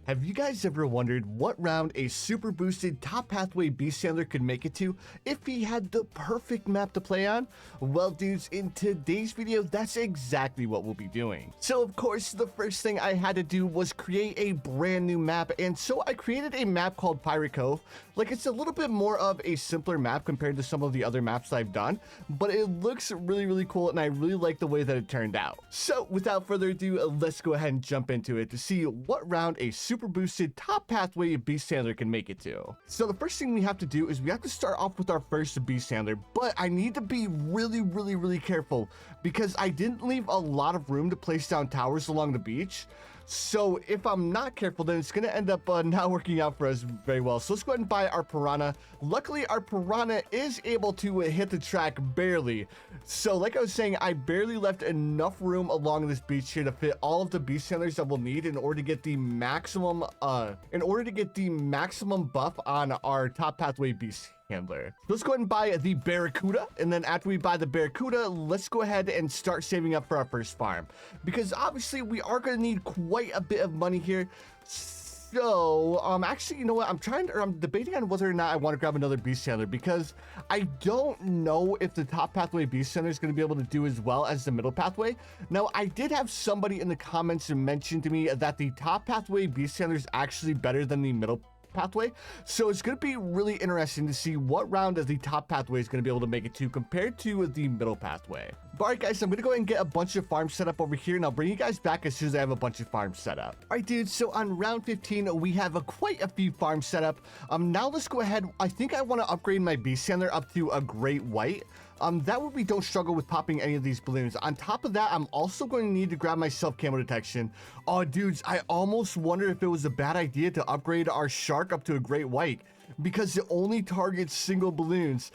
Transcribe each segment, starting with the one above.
Have you guys ever wondered what round a super boosted top pathway beast handler could make it to if he had the perfect map to play on? Well dudes, in today's video, that's exactly what we'll be doing. So of course, the first thing I had to do was create a brand new map, and so I created a map called Pirate Cove. Like, it's a little bit more of a simpler map compared to some of the other maps I've done, but it looks really cool and I really like the way that it turned out. So without further ado, let's go ahead and jump into it to see what round a super boosted top pathway beast handler can make it to. So the first thing we have to do is we have to start off with our first beast handler, but I need to be really careful because I didn't leave a lot of room to place down towers along the beach. So if I'm not careful, then it's going to end up not working out for us very well. So let's go ahead and buy our piranha. Luckily, our piranha is able to hit the track barely. So like I was saying, I barely left enough room along this beach here to fit all of the beast handlers that we'll need in order to get the maximum buff on our top pathway beast handler. Let's go ahead and buy the Barracuda, and then after we buy the Barracuda, let's go ahead and start saving up for our first farm, because obviously we are going to need quite a bit of money here. So actually, you know what, I'm debating on whether or not I want to grab another beast handler, because I don't know if the top pathway beast handler is going to be able to do as well as the middle pathway. Now, I did have somebody in the comments mention to me that the top pathway beast handler is actually better than the middle pathway, so it's going to be really interesting to see what round of the top pathway is going to be able to make it to compared to the middle pathway. But all right guys, I'm going to go ahead and get a bunch of farms set up over here, and I'll bring you guys back as soon as I have a bunch of farms set up. All right dudes, so on round 15 we have quite a few farms set up. Now let's go ahead. I think I want to upgrade my beast handler up to a great white. That way we don't struggle with popping any of these balloons. On top of that, I'm also going to need to grab myself camo detection. Oh, dudes, I almost wonder if it was a bad idea to upgrade our shark up to a great white, because it only targets single balloons.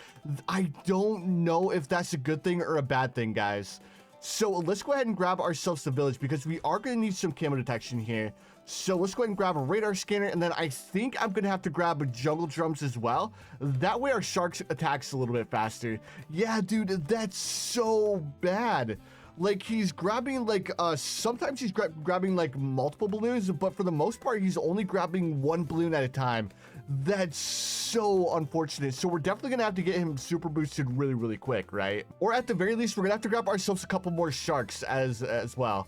I don't know if that's a good thing or a bad thing, guys. So let's go ahead and grab ourselves the village, because we are going to need some camo detection here. So let's go ahead and grab a radar scanner, and then I think I'm going to have to grab jungle drums as well. That way our shark attacks a little bit faster. Yeah, dude, that's so bad. Like, he's grabbing, like, sometimes he's grabbing, like, multiple balloons, but for the most part, he's only grabbing one balloon at a time. That's so unfortunate. So we're definitely going to have to get him super boosted really quick, right? Or at the very least, we're going to have to grab ourselves a couple more sharks as well.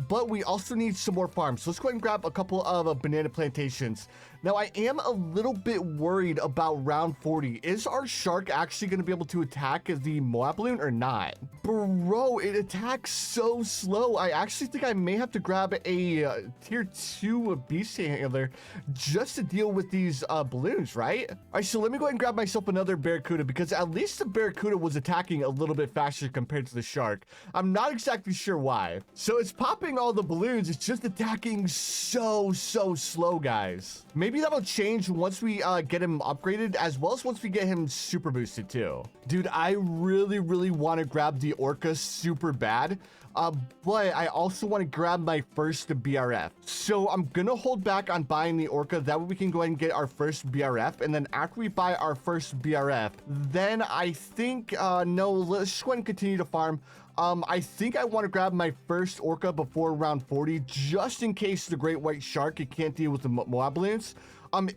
But we also need some more farms. So let's go ahead and grab a couple of banana plantations. Now, I am a little bit worried about round 40. Is our shark actually going to be able to attack the Moab balloon or not? Bro, it attacks so slow. I actually think I may have to grab a tier 2 beast handler just to deal with these balloons, right? All right, so let me go ahead and grab myself another Barracuda, because at least the Barracuda was attacking a little bit faster compared to the shark. I'm not exactly sure why. So it's popping all the balloons. It's just attacking so slow, guys. Maybe that'll change once we get him upgraded, as well as once we get him super boosted too. Dude, I really want to grab the orca super bad, but I also want to grab my first BRF. So I'm gonna hold back on buying the orca. That way we can go ahead and get our first BRF, and then after we buy our first BRF, then I think no, let's just go ahead and continue to farm. I think I want to grab my first orca before round 40, just in case the great white shark, it can't deal with the Moab balloons.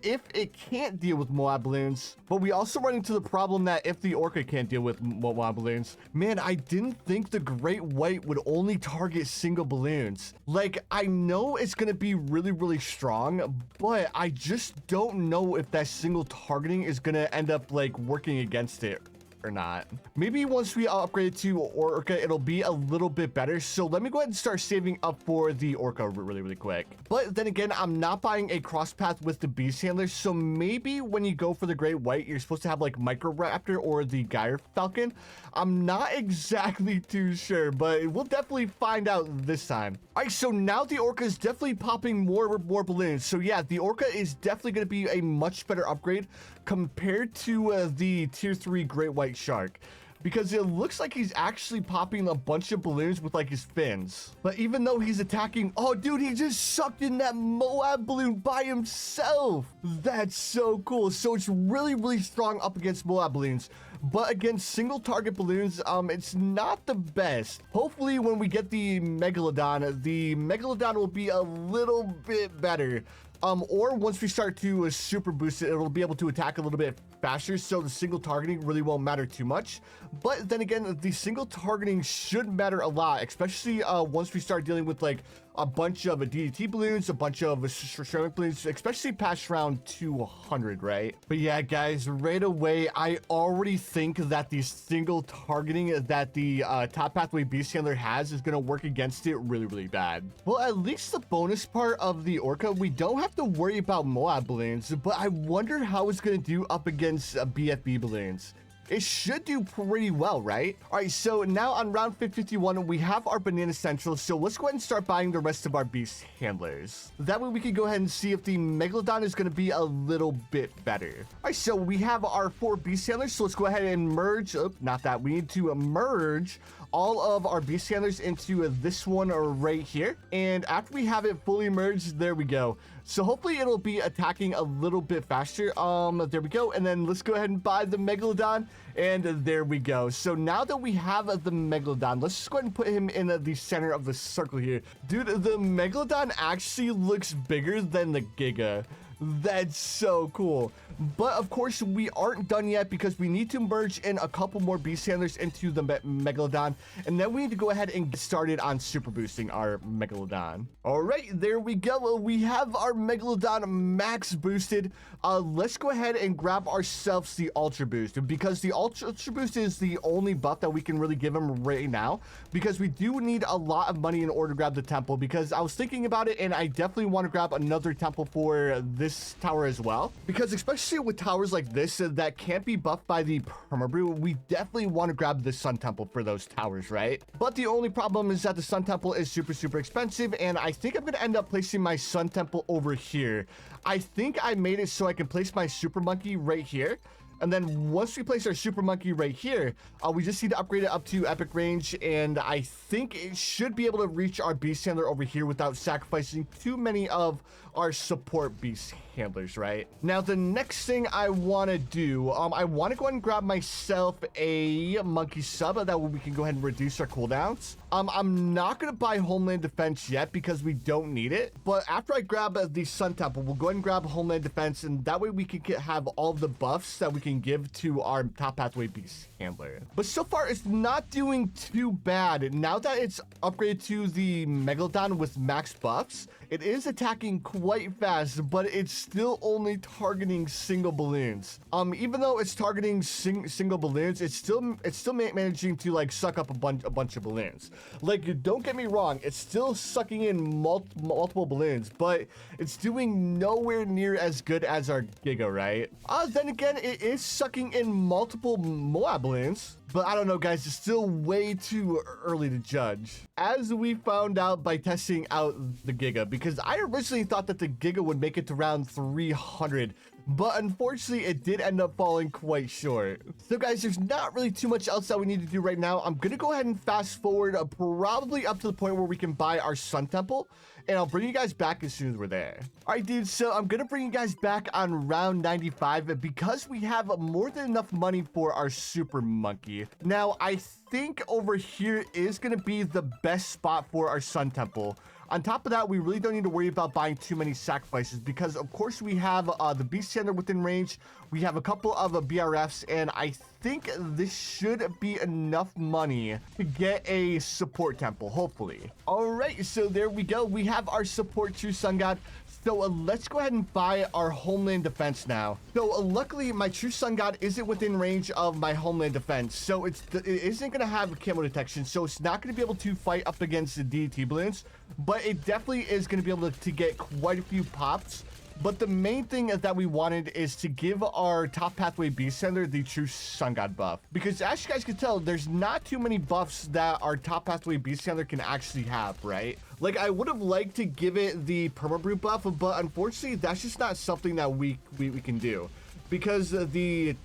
If it can't deal with Moab balloons, but we also run into the problem that if the orca can't deal with Moab balloons, man, I didn't think the great white would only target single balloons. Like, I know it's going to be really strong, but I just don't know if that single targeting is going to end up like working against it or not. Maybe once we upgrade to orca, it'll be a little bit better. So let me go ahead and start saving up for the orca really quick. But then again, I'm not buying a cross path with the beast handler, so maybe when you go for the great white, you're supposed to have like micro raptor or the gyre falcon. I'm not exactly too sure, but we'll definitely find out this time. All right, so now the orca is definitely popping more balloons. So yeah, the orca is definitely going to be a much better upgrade compared to the tier 3 great white shark, because it looks like he's actually popping a bunch of balloons with like his fins. But even though he's attacking, oh dude, he just sucked in that Moab balloon by himself. That's so cool. So it's really strong up against Moab balloons, but against single target balloons, it's not the best. Hopefully when we get the Megalodon will be a little bit better. Or once we start to super boost it, it'll be able to attack a little bit faster, so the single targeting really won't matter too much. But then again, the single targeting should matter a lot, especially once we start dealing with like a bunch of DDT balloons, a bunch of ceramic balloons, especially past round 200, right? But yeah, guys, right away, I already think that the single targeting that the top pathway beast handler has is going to work against it really, really bad. Well, at least the bonus part of the Orca, we don't have to worry about Moab balloons, but I wonder how it's going to do up against BFB balloons. It should do pretty well, right? All right, so now on round 51, we have our banana central. So let's go ahead and start buying the rest of our beast handlers. That way we can go ahead and see if the Megalodon is going to be a little bit better. All right, so we have our 4 beast handlers. So let's go ahead and merge. Oh, not that. We need to merge all of our beast handlers into this one right here. And after we have it fully merged, there we go. So hopefully it'll be attacking a little bit faster. There we go. And then let's go ahead and buy the Megalodon. And there we go. So now that we have the Megalodon, let's just go ahead and put him in the center of the circle here. Dude, the Megalodon actually looks bigger than the Giga. That's so cool. But of course, we aren't done yet because we need to merge in a couple more beast handlers into the Megalodon. And then we need to go ahead and get started on super boosting our Megalodon. All right, there we go. We have our Megalodon max boosted. Let's go ahead and grab ourselves the Ultra Boost, because the Ultra Boost is the only buff that we can really give him right now, because we do need a lot of money in order to grab the temple. Because I was thinking about it, and I definitely want to grab another temple for this tower as well, because especially with towers like this that can't be buffed by the permabrew, we definitely want to grab the Sun Temple for those towers, right? But the only problem is that the Sun Temple is super expensive, and I think I'm going to end up placing my Sun Temple over here. I think I made it so I can place my Super Monkey right here. And then once we place our Super Monkey right here, we just need to upgrade it up to epic range. And I think it should be able to reach our beast handler over here without sacrificing too many of our support beast handlers, right? Now, the next thing I want to do, I want to go ahead and grab myself a monkey sub. That way we can go ahead and reduce our cooldowns. I'm not going to buy Homeland Defense yet because we don't need it. But after I grab the Sun Temple, we'll go ahead and grab Homeland Defense. And that way we can have all the buffs that we can give to our top pathway beast handler. But so far, it's not doing too bad. Now that it's upgraded to the Megalodon with max buffs, it is attacking quite fast, but it's still only targeting single balloons. Even though it's targeting single balloons, it's still managing to like suck up a bunch of balloons. Like, don't get me wrong, it's still sucking in multiple balloons, but it's doing nowhere near as good as our Giga, right? Then again, it is sucking in multiple Moab balloons. But I don't know, guys, it's still way too early to judge. As we found out by testing out the Giga, because I originally thought that the Giga would make it to round 300, but unfortunately it did end up falling quite short. So guys, there's not really too much else that we need to do right now. I'm gonna go ahead and fast forward probably up to the point where we can buy our Sun Temple, and I'll bring you guys back as soon as we're there. All right, dude, so I'm gonna bring you guys back on round 95 because we have more than enough money for our Super Monkey. Now, I think over here is gonna be the best spot for our Sun Temple. On top of that, we really don't need to worry about buying too many sacrifices because, of course, we have the Beast Handler within range. We have a couple of BRFs, and I think this should be enough money to get a support temple, hopefully. All right, so there we go. We have our support True Sun God. So let's go ahead and buy our Homeland Defense now. So luckily, my True Sun God isn't within range of my Homeland Defense. So it isn't going to have camo detection. So it's not going to be able to fight up against the DDT balloons. But it definitely is going to be able to get quite a few pops. But the main thing that we wanted is to give our top pathway beast handler the True Sun God buff. Because as you guys can tell, there's not too many buffs that our top pathway beast handler can actually have, right? Like, I would have liked to give it the permabrew buff, but unfortunately, that's just not something that we can do. Because the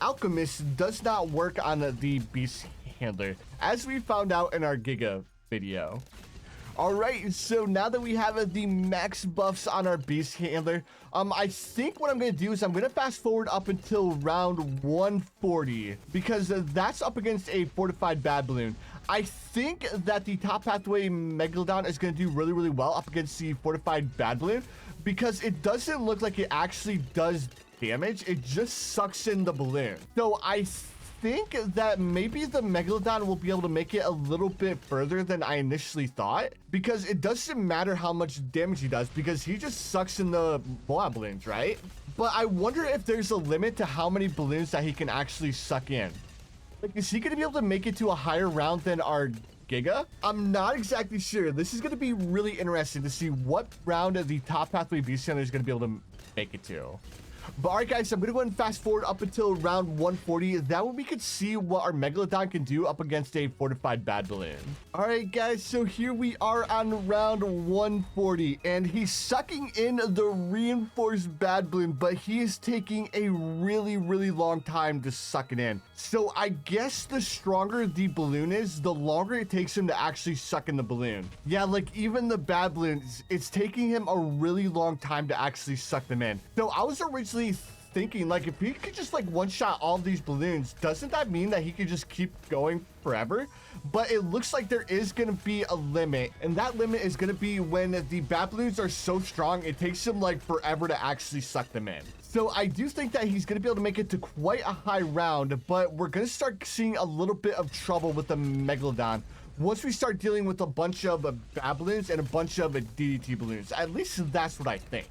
alchemist does not work on the beast handler, as we found out in our Giga video. All right, so now that we have the max buffs on our beast handler, I think what I'm going to do is I'm going to fast forward up until round 140 because that's up against a fortified bad balloon. I think that the top pathway Megalodon is going to do really well up against the fortified bad balloon because it doesn't look like it actually does damage. It just sucks in the balloon. So I think that maybe the Megalodon will be able to make it a little bit further than I initially thought, because it doesn't matter how much damage he does because he just sucks in the blowout balloons, right? But I wonder if there's a limit to how many balloons that he can actually suck in. Like, is he going to be able to make it to a higher round than our Giga? I'm not exactly sure. This is going to be really interesting to see what round of the top pathway beast center is going to be able to make it to. But all right, guys, I'm going to go ahead and fast forward up until round 140. That way we could see what our Megalodon can do up against a fortified bad balloon. All right, guys, so here we are on round 140, and he's sucking in the reinforced bad balloon, but he is taking a really, really long time to suck it in. So I guess the stronger the balloon is, the longer it takes him to actually suck in the balloon. Yeah, like even the bad balloons, it's taking him a really long time to actually suck them in. So I was originally thinking, like, if he could just like one-shot all these balloons, doesn't that mean that he could just keep going forever? But it looks like there is going to be a limit, and that limit is going to be when the bat balloons are so strong it takes him like forever to actually suck them in. So I do think that he's going to be able to make it to quite a high round, but we're going to start seeing a little bit of trouble with the Megalodon once we start dealing with a bunch of bat balloons and a bunch of DDT balloons. At least that's what I think.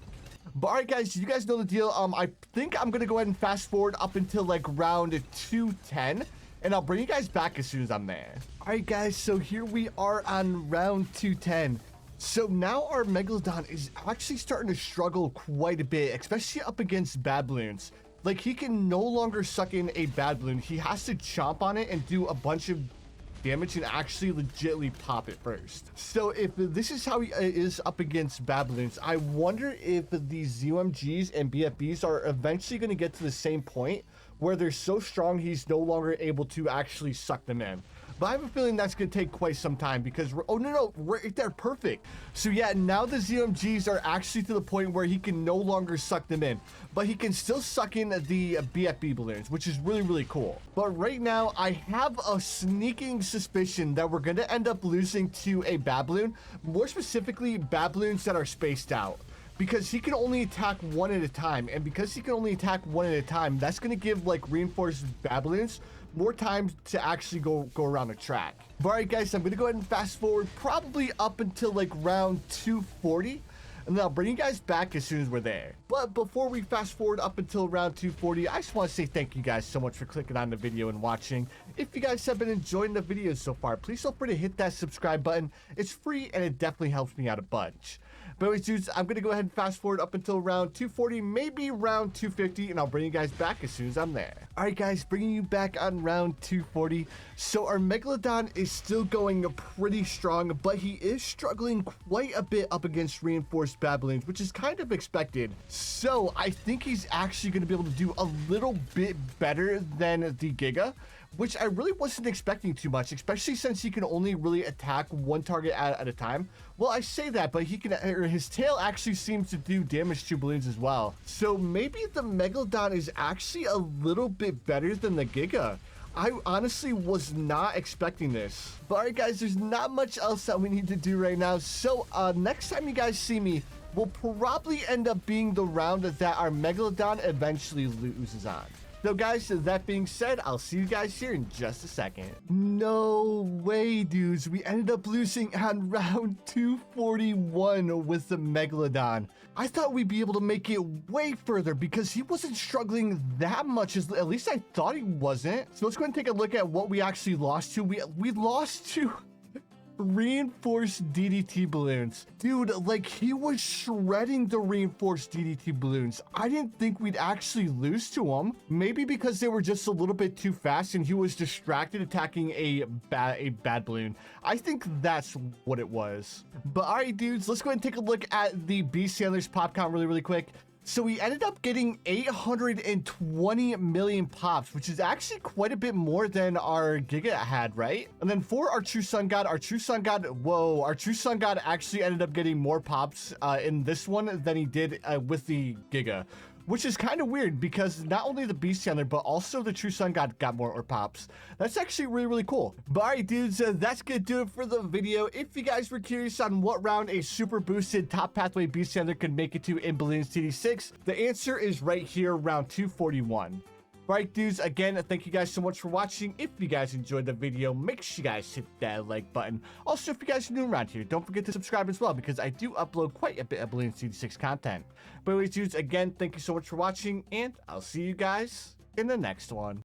But all right, guys, you guys know the deal. I think I'm going to go ahead and fast forward up until like round 210, and I'll bring you guys back as soon as I'm there. All right, guys, so here we are on round 210. So now our Megalodon is actually starting to struggle quite a bit, especially up against bad balloons. Like, he can no longer suck in a bad balloon. He has to chomp on it and do a bunch of damage and actually legitimately pop it first. So if this is how he is up against bad balloons, I wonder if these ZOMGs and BFBs are eventually going to get to the same point where they're so strong he's no longer able to actually suck them in. But I have a feeling that's going to take quite some time because oh no, right there, perfect. So yeah, now the ZOMGs are actually to the point where he can no longer suck them in, but he can still suck in the BFB balloons, which is really, really cool. But right now I have a sneaking suspicion that we're going to end up losing to a bad balloon, more specifically bad balloons that are spaced out, because he can only attack one at a time. And because he can only attack one at a time, that's going to give like reinforced bad balloons more time to actually go around the track. But all right, guys, I'm going to go ahead and fast forward probably up until like round 240, and then I'll bring you guys back as soon as we're there. But before we fast forward up until round 240, I just want to say thank you guys so much for clicking on the video and watching. If you guys have been enjoying the videos so far, please feel free to hit that subscribe button. It's free and it definitely helps me out a bunch. But anyways, dudes, I'm going to go ahead and fast forward up until round 240, maybe round 250, and I'll bring you guys back as soon as I'm there. All right, guys, bringing you back on round 240. So our Megalodon is still going pretty strong, but he is struggling quite a bit up against reinforced bad balloons, which is kind of expected. So I think he's actually going to be able to do a little bit better than the Giga, which I really wasn't expecting too much, especially since he can only really attack one target at a time. Well, I say that, but he can, or his tail actually seems to do damage to balloons as well. So maybe the Megalodon is actually a little bit better than the Giga. I honestly was not expecting this. But all right, guys, there's not much else that we need to do right now. So next time you guys see me, will probably end up being the round that our Megalodon eventually loses on. So guys, that being said, I'll see you guys here in just a second. No way, dudes. We ended up losing on round 241 with the Megalodon. I thought we'd be able to make it way further because he wasn't struggling that much, at least I thought he wasn't. So let's go ahead and take a look at what we actually lost to. We lost to reinforced DDT balloons. Dude, like, he was shredding the reinforced DDT balloons. I didn't think we'd actually lose to him. Maybe because they were just a little bit too fast and he was distracted attacking a bad balloon. I think that's what it was. But all right, dudes, let's go ahead and take a look at the Beast Handler's pop count really quick. So we ended up getting 820 million pops, which is actually quite a bit more than our Giga had, right? And then for our True Sun God, our True Sun God actually ended up getting more pops in this one than he did with the Giga, which is kind of weird because not only the Beast Handler, but also the True Sun God got more Orb Pops. That's actually really, really cool. But all right, dudes, that's gonna do it for the video. If you guys were curious on what round a super boosted top pathway Beast Handler could make it to in Bloons TD6, the answer is right here, round 241. Right, dudes, again, thank you guys so much for watching. If you guys enjoyed the video, make sure you guys hit that like button. Also, if you guys are new around here, don't forget to subscribe as well, because I do upload quite a bit of Bloons TD6 content. But anyways, dudes, again, thank you so much for watching, and I'll see you guys in the next one.